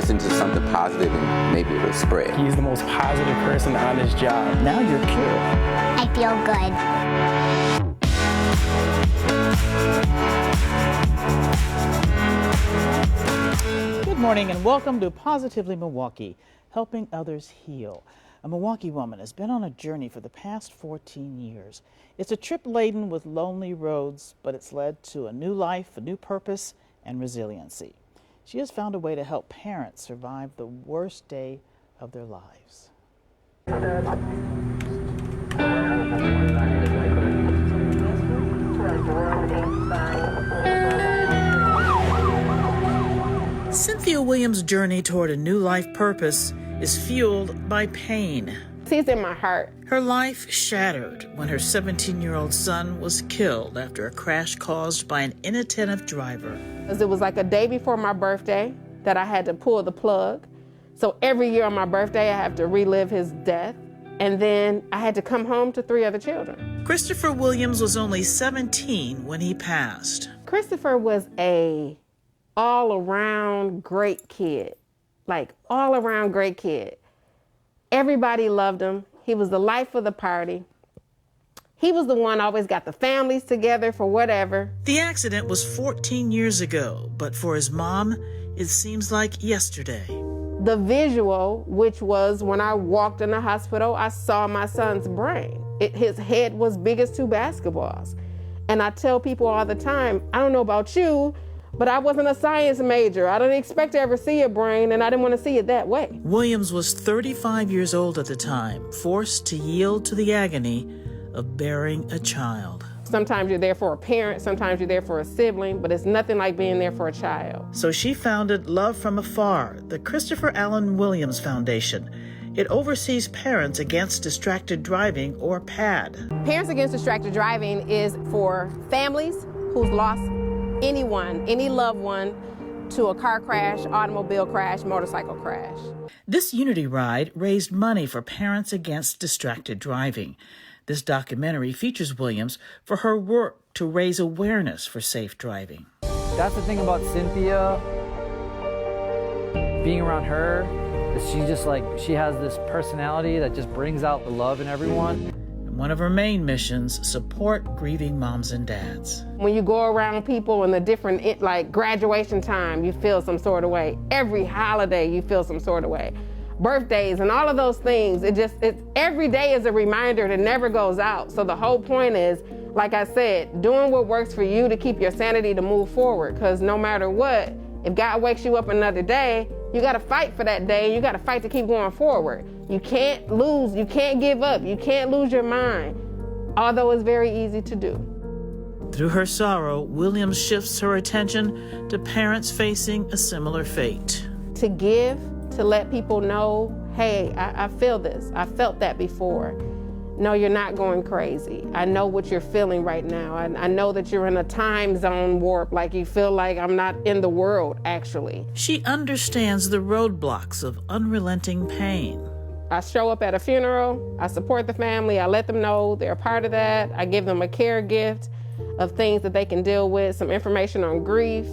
this into something positive and maybe it'll spread. He's the most positive person on his job. Now you're cured. I feel good. Good morning and welcome to Positively Milwaukee, helping others heal. A Milwaukee woman has been on a journey for the past 14 years. It's a trip laden with lonely roads, but it's led to a new life, a new purpose, and resiliency. She has found a way to help parents survive the worst day of their lives. Cynthia Williams' journey toward a new life purpose is fueled by pain. It's in my heart. Her life shattered when her 17-year-old son was killed after a crash caused by an inattentive driver. It was like a day before my birthday that I had to pull the plug. So every year on my birthday, I have to relive his death. And then I had to come home to 3 other children. Christopher Williams was only 17 when he passed. Christopher was a all-around great kid. Like, all-around great kid. Everybody loved him. He was the life of the party. He was the one always got the families together for whatever. The accident was 14 years ago, but for his mom, it seems like yesterday. The visual, which was when I walked in the hospital, I saw my son's brain. His head was big as 2 basketballs. And I tell people all the time, I don't know about you, but I wasn't a science major. I didn't expect to ever see a brain, and I didn't want to see it that way. Williams was 35 years old at the time, forced to yield to the agony of bearing a child. Sometimes you're there for a parent, sometimes you're there for a sibling, but it's nothing like being there for a child. So she founded Love from Afar, the Christopher Allen Williams Foundation. It oversees Parents Against Distracted Driving, or PAD. Parents Against Distracted Driving is for families who's lost anyone, any loved one, to a car crash, automobile crash, motorcycle crash. This Unity ride raised money for Parents Against Distracted Driving. This documentary features Williams for her work to raise awareness for safe driving. That's the thing about Cynthia, being around her, is she has this personality that just brings out the love in everyone. One of her main missions, support grieving moms and dads. When you go around people in the different, like graduation time, you feel some sort of way. Every holiday, you feel some sort of way. Birthdays and all of those things, every day is a reminder that never goes out. So the whole point is, like I said, doing what works for you to keep your sanity to move forward. Because no matter what, if God wakes you up another day, you got to fight for that day. You got to fight to keep going forward. You can't lose. You can't give up. You can't lose your mind, although it's very easy to do. Through her sorrow, Williams shifts her attention to parents facing a similar fate. To give, to let people know, hey, I feel this. I felt that before. No, you're not going crazy. I know what you're feeling right now. I know that you're in a time zone warp, like you feel like I'm not in the world, actually. She understands the roadblocks of unrelenting pain. I show up at a funeral, I support the family, I let them know they're a part of that. I give them a care gift of things that they can deal with, some information on grief.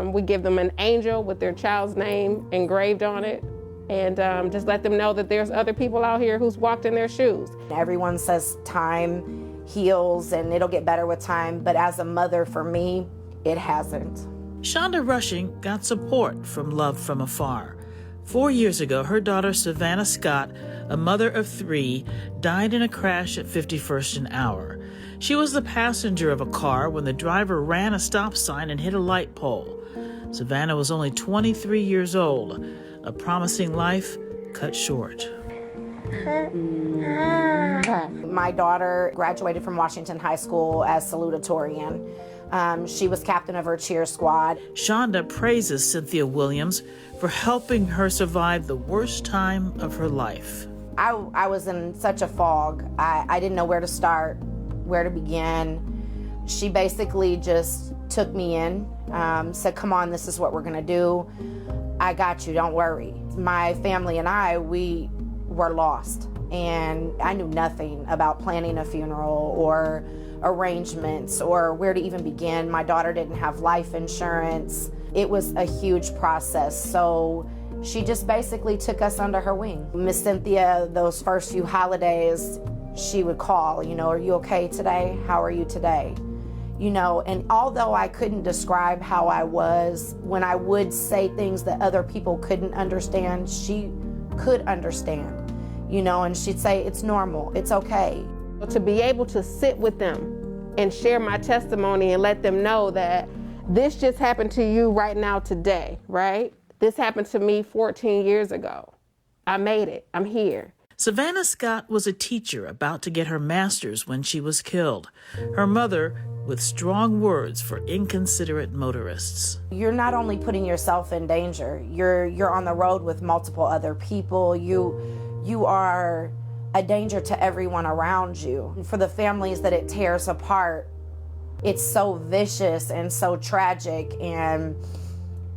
We give them an angel with their child's name engraved on it, and just let them know that there's other people out here who's walked in their shoes. Everyone says time heals and it'll get better with time, but as a mother, for me, it hasn't. Shonda Rushing got support from Love from Afar. 4 years ago, her daughter Savannah Scott, a mother of 3, died in a crash at 51st and Hour. She was the passenger of a car when the driver ran a stop sign and hit a light pole. Savannah was only 23 years old. A promising life cut short. My daughter graduated from Washington High School as salutatorian. She was captain of her cheer squad. Shonda praises Cynthia Williams for helping her survive the worst time of her life. I was in such a fog. I didn't know where to start, where to begin. She basically just took me in, said, come on, this is what we're gonna do. I got you, don't worry. My family and I, we were lost, and I knew nothing about planning a funeral or arrangements or where to even begin. My daughter didn't have life insurance. It was a huge process. So she just basically took us under her wing. Miss Cynthia, those first few holidays, she would call, you know, are you okay today? How are you today? You know, and although I couldn't describe how I was, when I would say things that other people couldn't understand, she could understand, you know, and she'd say, it's normal, it's okay. To be able to sit with them and share my testimony and let them know that this just happened to you right now today, right? This happened to me 14 years ago. I made it. I'm here. Savannah Scott was a teacher about to get her master's when she was killed. Her mother with strong words for inconsiderate motorists. You're not only putting yourself in danger, you're on the road with multiple other people. You are a danger to everyone around you. For the families that it tears apart, it's so vicious and so tragic and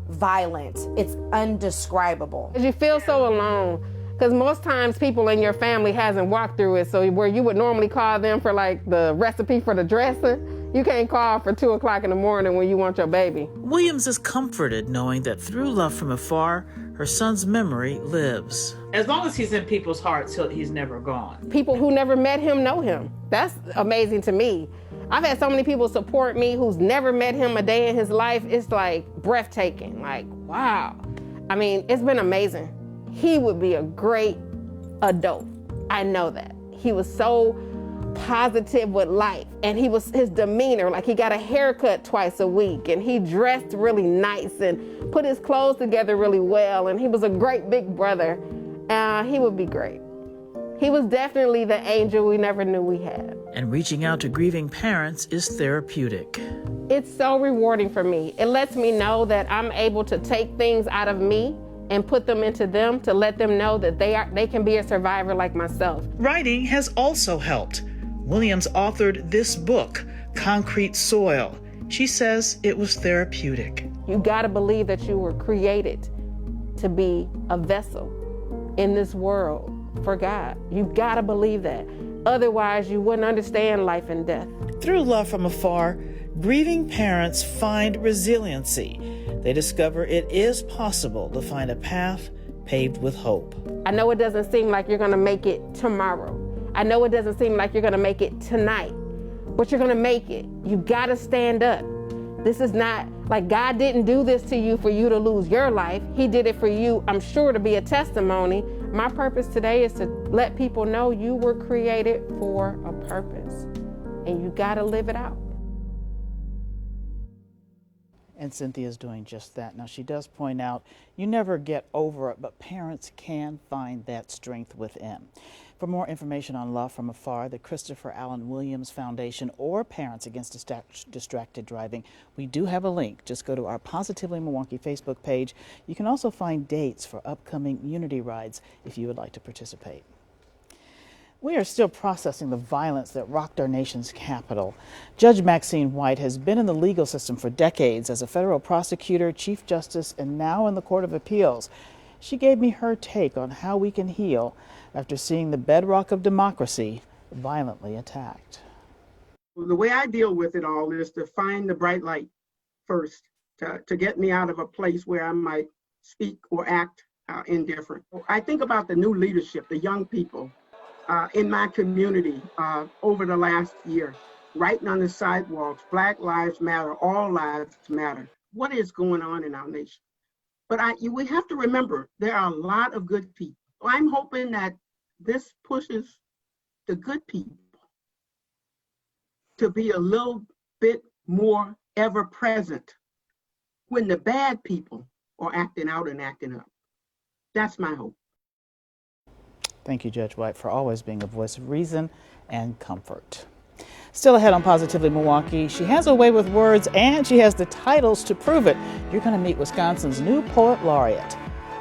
violent. It's undescribable. You feel so alone. Because most times people in your family hasn't walked through it, so where you would normally call them for like the recipe for the dressing, you can't call for 2 o'clock in the morning when you want your baby. Williams is comforted knowing that through Love from Afar, her son's memory lives. As long as he's in people's hearts, he's never gone. People who never met him know him. That's amazing to me. I've had so many people support me who's never met him a day in his life. It's like breathtaking, like, wow. I mean, it's been amazing. He would be a great adult. I know that. He was so positive with life, and his demeanor, like he got a haircut twice a week, and he dressed really nice and put his clothes together really well, and he was a great big brother. He would be great. He was definitely the angel we never knew we had. And reaching out to grieving parents is therapeutic. It's so rewarding for me. It lets me know that I'm able to take things out of me and put them into them to let them know that they can be a survivor like myself. Writing has also helped. Williams authored this book, Concrete Soil. She says it was therapeutic. You gotta believe that you were created to be a vessel in this world for God. You gotta believe that. Otherwise, you wouldn't understand life and death. Through Love from Afar, grieving parents find resiliency. They discover it is possible to find a path paved with hope. I know it doesn't seem like you're gonna make it tomorrow. I know it doesn't seem like you're gonna make it tonight, but you're gonna make it. You gotta stand up. This is not like God didn't do this to you for you to lose your life. He did it for you, I'm sure, to be a testimony. My purpose today is to let people know you were created for a purpose, and you gotta live it out. And Cynthia's doing just that. Now, she does point out you never get over it, but parents can find that strength within. For more information on Love from Afar, the Christopher Allen Williams Foundation, or Parents Against Distracted Driving, we do have a link. Just go to our Positively Milwaukee Facebook page. You can also find dates for upcoming Unity rides if you would like to participate. We are still processing the violence that rocked our nation's capital. Judge Maxine White has been in the legal system for decades as a federal prosecutor, chief justice, and now in the Court of Appeals. She gave me her take on how we can heal after seeing the bedrock of democracy violently attacked. The way I deal with it all is to find the bright light first, to get me out of a place where I might speak or act indifferent. I think about the new leadership, the young people in my community over the last year, writing on the sidewalks, Black Lives Matter, all lives matter. What is going on in our nation? But we have to remember, there are a lot of good people. I'm hoping that this pushes the good people to be a little bit more ever present when the bad people are acting out and acting up. That's my hope. Thank you, Judge White, for always being a voice of reason and comfort. Still ahead on Positively Milwaukee, she has a way with words and she has the titles to prove it. You're going to meet Wisconsin's new poet laureate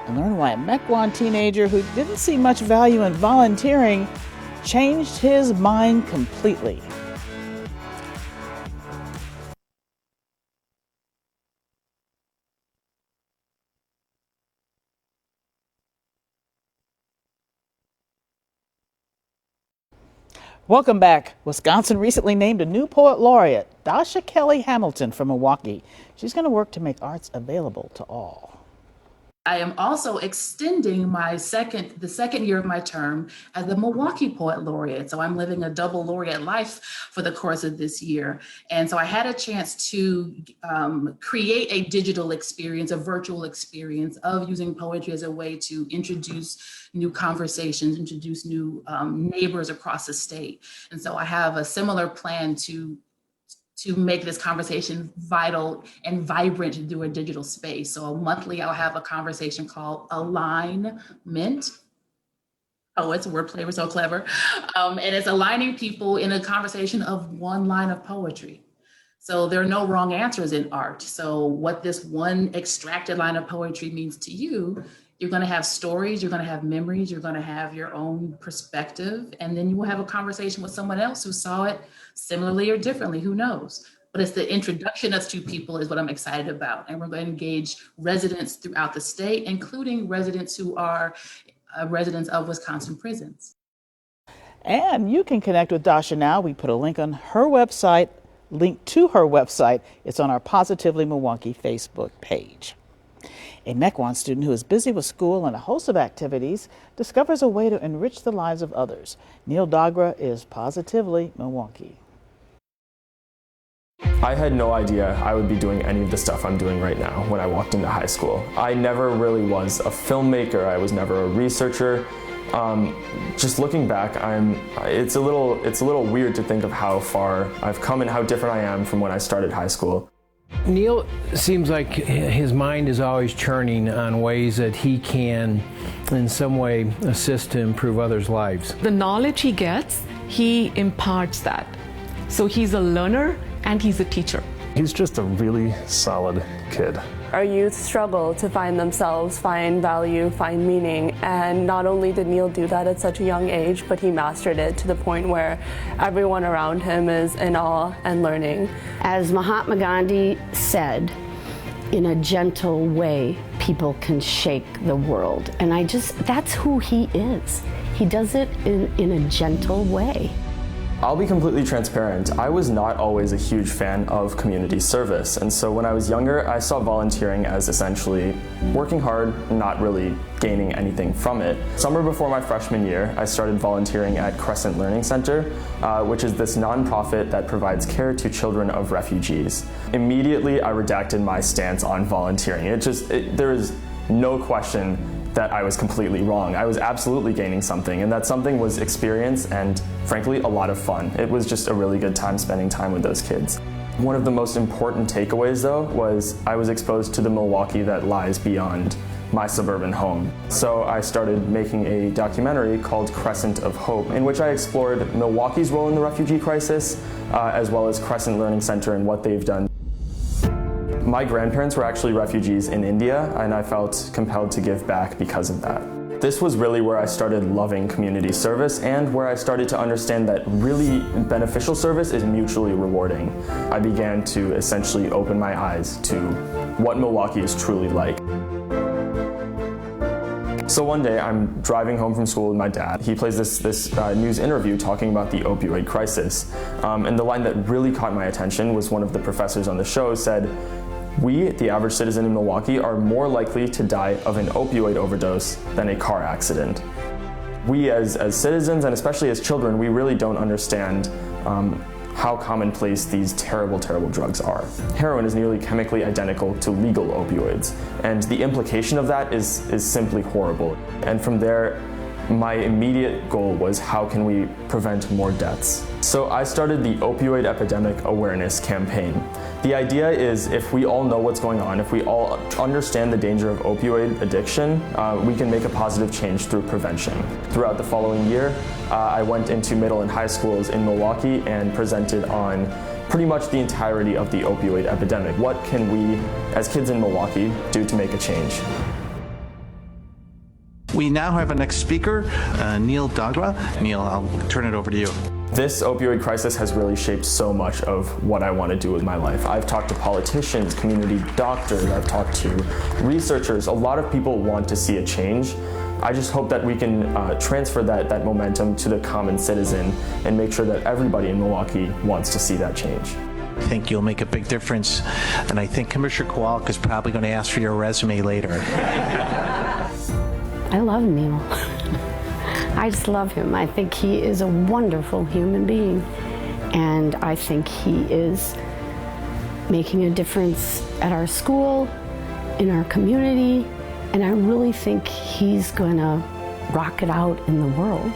and learn why a Mequon teenager who didn't see much value in volunteering changed his mind completely. Welcome back. Wisconsin recently named a new poet laureate, Dasha Kelly Hamilton from Milwaukee. She's going to work to make arts available to all. I am also extending the second year of my term as the Milwaukee Poet Laureate. So I'm living a double laureate life for the course of this year. And so I had a chance to create a digital experience, a virtual experience of using poetry as a way to introduce new conversations, introduce new neighbors across the state. And so I have a similar plan to make this conversation vital and vibrant through a digital space. So monthly, I'll have a conversation called Alignment. Oh, it's a wordplay, we're so clever. And it's aligning people in a conversation of one line of poetry. So there are no wrong answers in art. So what this one extracted line of poetry means to you, you're going to have stories, you're going to have memories, you're going to have your own perspective, and then you will have a conversation with someone else who saw it similarly or differently, who knows? But it's the introduction of two people is what I'm excited about. And we're going to engage residents throughout the state, including residents who are residents of Wisconsin prisons. And you can connect with Dasha now. We put a link on her website, link to her website. It's on our Positively Milwaukee Facebook page. A Mequon student who is busy with school and a host of activities discovers a way to enrich the lives of others. Neil Dogwa is Positively Milwaukee. I had no idea I would be doing any of the stuff I'm doing right now when I walked into high school. I never really was a filmmaker. I was never a researcher. Just looking back, it's a little weird to think of how far I've come and how different I am from when I started high school. Neil seems like his mind is always churning on ways that he can in some way assist to improve others' lives. The knowledge he gets, he imparts that. So he's a learner and he's a teacher. He's just a really solid kid. Our youth struggle to find themselves, find value, find meaning, and not only did Neil do that at such a young age, but he mastered it to the point where everyone around him is in awe and learning. As Mahatma Gandhi said, in a gentle way, people can shake the world. And that's who he is. He does it in a gentle way. I'll be completely transparent. I was not always a huge fan of community service, and so when I was younger, I saw volunteering as essentially working hard, not really gaining anything from it. Summer before my freshman year, I started volunteering at Crescent Learning Center, which is this nonprofit that provides care to children of refugees. Immediately, I redacted my stance on volunteering. There is no question that I was completely wrong. I was absolutely gaining something, and that something was experience and, frankly, a lot of fun. It was just a really good time spending time with those kids. One of the most important takeaways, though, was I was exposed to the Milwaukee that lies beyond my suburban home. So I started making a documentary called Crescent of Hope, in which I explored Milwaukee's role in the refugee crisis, as well as Crescent Learning Center and what they've done. My grandparents were actually refugees in India, and I felt compelled to give back because of that. This was really where I started loving community service and where I started to understand that really beneficial service is mutually rewarding. I began to essentially open my eyes to what Milwaukee is truly like. So one day I'm driving home from school with my dad. He plays this news interview talking about the opioid crisis. And the line that really caught my attention was one of the professors on the show said, "We, the average citizen in Milwaukee, are more likely to die of an opioid overdose than a car accident." We as citizens, and especially as children, we really don't understand how commonplace these terrible, terrible drugs are. Heroin is nearly chemically identical to legal opioids, and the implication of that is simply horrible. And from there, my immediate goal was how can we prevent more deaths? So I started the Opioid Epidemic Awareness Campaign. The idea is if we all know what's going on, if we all understand the danger of opioid addiction, we can make a positive change through prevention. Throughout the following year, I went into middle and high schools in Milwaukee and presented on pretty much the entirety of the opioid epidemic. What can we, as kids in Milwaukee, do to make a change? We now have our next speaker, Neil Dogwa. Neil, I'll turn it over to you. This opioid crisis has really shaped so much of what I want to do with my life. I've talked to politicians, community doctors, I've talked to researchers. A lot of people want to see a change. I just hope that we can transfer that momentum to the common citizen and make sure that everybody in Milwaukee wants to see that change. I think you'll make a big difference, and I think Commissioner Kowalik is probably going to ask for your resume later. I love Neil. I just love him. I think he is a wonderful human being, and I think he is making a difference at our school, in our community, and I really think he's gonna rock it out in the world.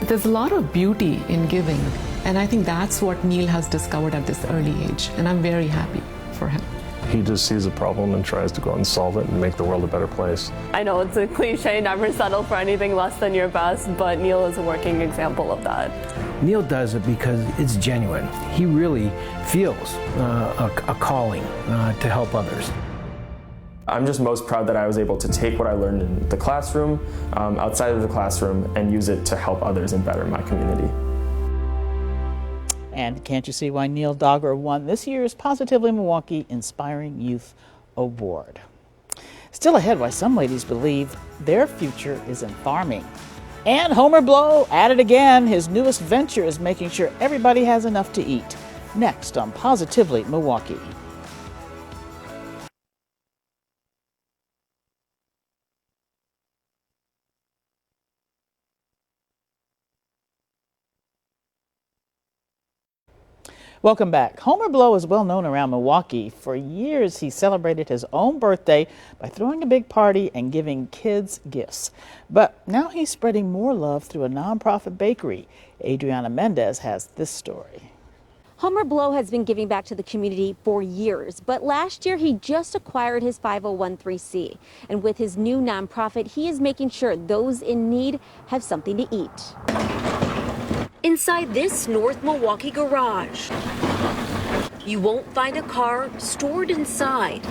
There's a lot of beauty in giving, and I think that's what Neil has discovered at this early age, and I'm very happy for him. He just sees a problem and tries to go out and solve it and make the world a better place. I know it's a cliche, never settle for anything less than your best, but Neil is a working example of that. Neil does it because it's genuine. He really feels a calling to help others. I'm just most proud that I was able to take what I learned in the classroom, outside of the classroom, and use it to help others and better my community. And can't you see why Neil Dogwa won this year's Positively Milwaukee Inspiring Youth Award? Still ahead, why some ladies believe their future is in farming. And Homer Blow at it again. His newest venture is making sure everybody has enough to eat. Next on Positively Milwaukee. Welcome back. Homer Blow is well known around Milwaukee. For years, he celebrated his own birthday by throwing a big party and giving kids gifts. But now he's spreading more love through a nonprofit bakery. Adriana Mendez has this story. Homer Blow has been giving back to the community for years, but last year he just acquired his 501(c)(3). And with his new nonprofit, he is making sure those in need have something to eat. Inside this North Milwaukee garage, you won't find a car stored inside.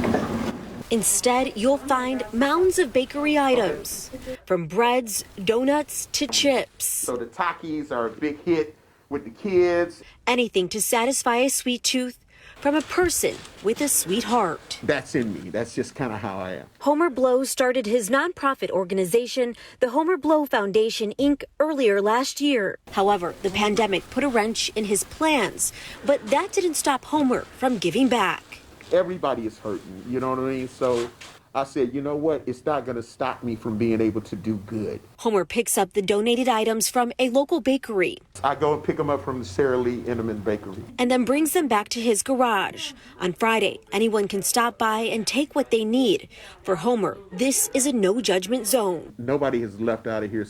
Instead, you'll find mounds of bakery items, from breads, donuts, to chips. So the Takis are a big hit with the kids. Anything to satisfy a sweet tooth from a person with a sweet heart. That's in me. That's just kind of how I am. Homer Blow started his nonprofit organization, the Homer Blow Foundation, Inc., earlier last year. However, the pandemic put a wrench in his plans, but that didn't stop Homer from giving back. Everybody is hurting, you know what I mean? So I said, you know what? It's not going to stop me from being able to do good. Homer picks up the donated items from a local bakery. I go and pick them up from the Sarah Lee Inman Bakery. And then brings them back to his garage. On Friday, anyone can stop by and take what they need. For Homer, this is a no-judgment zone. Nobody has left out of here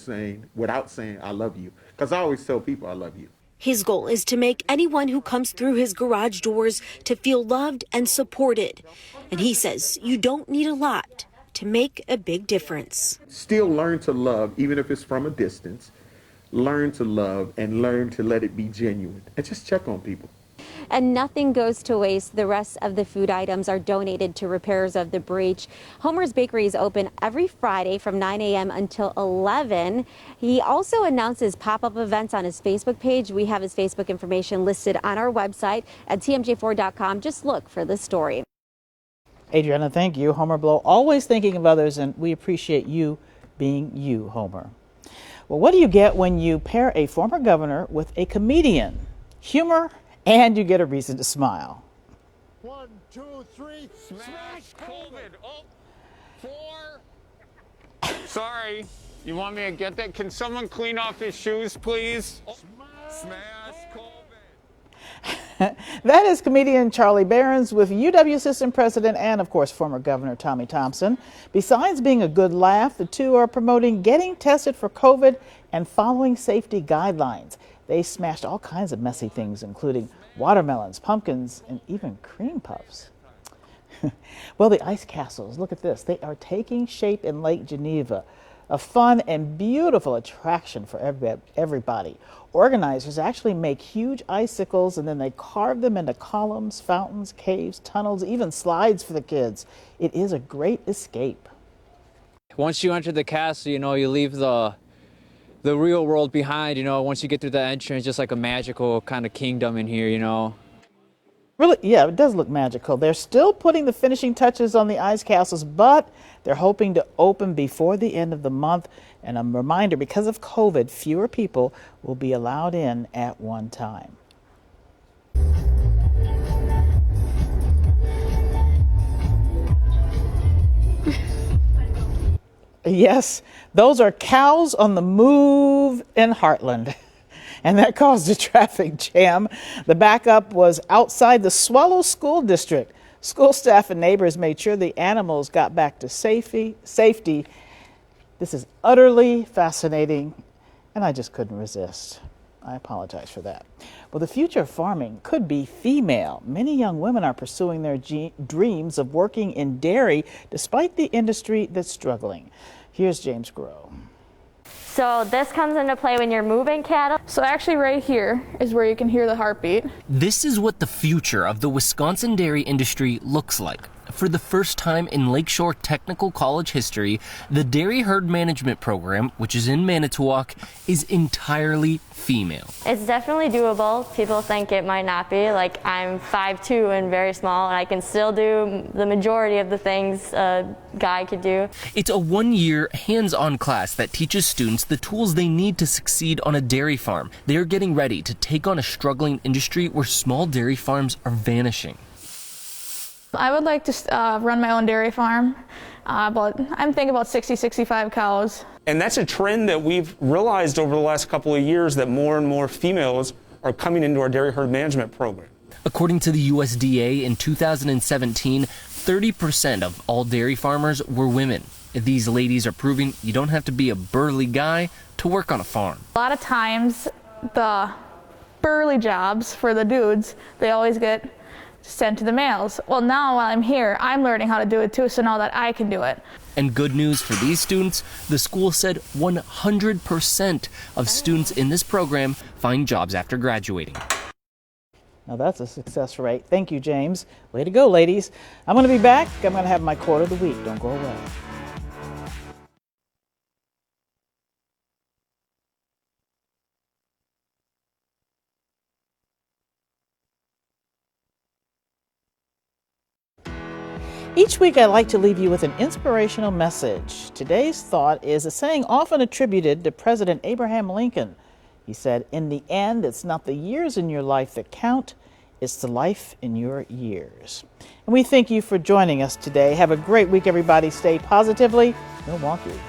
without saying, I love you. Because I always tell people I love you. His goal is to make anyone who comes through his garage doors to feel loved and supported. And he says you don't need a lot to make a big difference. Still learn to love, even if it's from a distance. Learn to love and learn to let it be genuine. And just check on people. And nothing goes to waste. The rest of the food items are donated to repairs of the breach. Homer's Bakery is open every Friday from 9 a.m. until 11. He also announces pop-up events on his Facebook page. We have his Facebook information listed on our website at tmj4.com. Just look for this story. Adriana, thank you. Homer Blow, always thinking of others, and we appreciate you being you, Homer. Well, what do you get when you pair a former governor with a comedian? Humor, and you get a reason to smile. 1, 2, 3, smash COVID. Oh, 4. Sorry, you want me to get that? Can someone clean off his shoes, please? Oh. Smash COVID. That is comedian Charlie Behrens with UW Assistant President and, of course, former Governor Tommy Thompson. Besides being a good laugh, the two are promoting getting tested for COVID and following safety guidelines. They smashed all kinds of messy things, including watermelons, pumpkins, and even cream puffs. Well, the ice castles, look at this. They are taking shape in Lake Geneva, a fun and beautiful attraction for everybody. Organizers actually make huge icicles and then they carve them into columns, fountains, caves, tunnels, even slides for the kids. It is a great escape. Once you enter the castle, you leave the real world behind, once you get through the entrance, just like a magical kind of kingdom in here, Really, yeah, it does look magical. They're still putting the finishing touches on the ice castles, but they're hoping to open before the end of the month. And a reminder, because of COVID, fewer people will be allowed in at one time. Yes, those are cows on the move in Heartland. And that caused a traffic jam. The backup was outside the Swallow School District. School staff and neighbors made sure the animals got back to safety. This is utterly fascinating, and I just couldn't resist. I apologize for that. Well, the future of farming could be female. Many young women are pursuing their dreams of working in dairy despite the industry that's struggling. Here's James Groh. So this comes into play when you're moving cattle. So actually right here is where you can hear the heartbeat. This is what the future of the Wisconsin dairy industry looks like. For the first time in Lakeshore Technical College history, the Dairy Herd Management Program, which is in Manitowoc, is entirely female. It's definitely doable. People think it might not be. Like, I'm 5'2" and very small, and I can still do the majority of the things a guy could do. It's a one-year hands-on class that teaches students the tools they need to succeed on a dairy farm. They are getting ready to take on a struggling industry where small dairy farms are vanishing. I would like to run my own dairy farm, but I'm thinking about 60, 65 cows. And that's a trend that we've realized over the last couple of years, that more and more females are coming into our dairy herd management program. According to the USDA, in 2017, 30% of all dairy farmers were women. These ladies are proving you don't have to be a burly guy to work on a farm. A lot of times, the burly jobs for the dudes, they always get sent to the males. Well, now while I'm here, I'm learning how to do it too, so now that I can do it. And good news for these students, the school said 100% of students in this program find jobs after graduating. Now that's a success rate. Thank you, James. Way to go, ladies. I'm going to be back. I'm going to have my quote of the week. Don't go away. Each week I like to leave you with an inspirational message. Today's thought is a saying often attributed to President Abraham Lincoln. He said, "In the end, it's not the years in your life that count, it's the life in your years." And we thank you for joining us today. Have a great week, everybody. Stay positively Milwaukee.